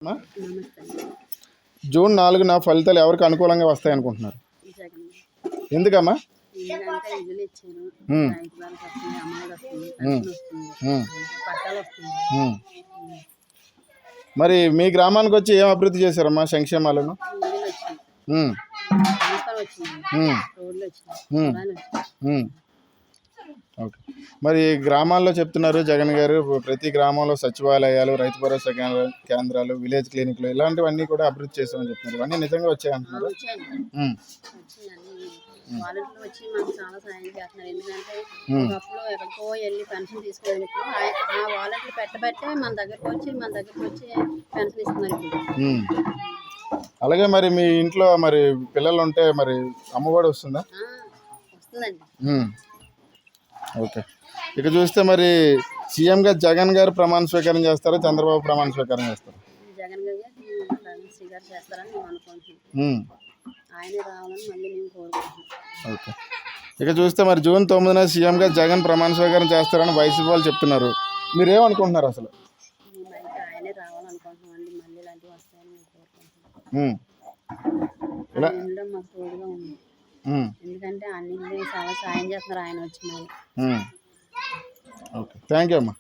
అమ్మా, జూన్ 4న ఫలితాలు ఎవరికి అనుకూలంగా వస్తాయనుకుంటున్నారు? ఎందుకమ్మా? మరి మీ గ్రామానికి వచ్చి ఏం అభివృద్ధి చేశారమ్మా సంక్షేమాలను? ఓకే. మరి గ్రామాల్లో చెప్తున్నారు జగన్ గారు ప్రతి గ్రామంలో సచివాలయాలు, రైతు భరోసా కేంద్రాలు, విలేజ్ క్లినిక్లు ఇలాంటివన్నీ కూడా అభివృద్ధి చేస్తామని చెప్తున్నారు. ఇవన్నీ నిజంగా వచ్చాయంటున్నారు? వాలంటీర్లు వచ్చి మాకు చాలా సాయం చేస్తున్నారు. ఎందుకంటే ఒకప్పుడు ఎక్కడికో వెళ్ళి పెన్షన్ తీసుకునేందుకు ఆ వాలంటీర్లు పెట్టబట్టే మన దగ్గరకు వచ్చి పెన్షన్ ఇస్తున్నారు ఇప్పుడు. అలాగే మరి మీ ఇంట్లో మరి పిల్లలు ఉంటే మరి అమ్మఒడి వస్తుందా? వస్తుందండి. ఓకే. ఇక చూస్తే మరి సీఎంగా జగన్ గారు ప్రమాణ స్వీకారం చేస్తారా, చంద్రబాబు ప్రమాణ స్వీకారం చేస్తారా? జగన్ గారు ప్రమాణ స్వీకారం చేస్తారని మేము అనుకుంటున్నాం. ఆయనే రావాలని మళ్ళీ మేము కోరుకుంటున్నాం. ఓకే. ఇక చూస్తే మరి జూన్ 9న సీఎంగా జగన్ ప్రమాణ స్వీకారం చేస్తారని వైసీపీ వాళ్ళు చెప్తున్నారు. మీరేమనుకుంటున్నారు అసలు? మేమైతే ఆయనే రావాలనుకుంటున్నామండి. మళ్ళీ ఇలాంటివి వస్తాయని మేము కోరుకుంటున్నాం. మాకు తోడుగా ఉంది. ఎందుకంటే అన్ని చాలా సాయం చేస్తున్నారు ఆయన వచ్చిన. ఓకే. థ్యాంక్ యూ అమ్మా.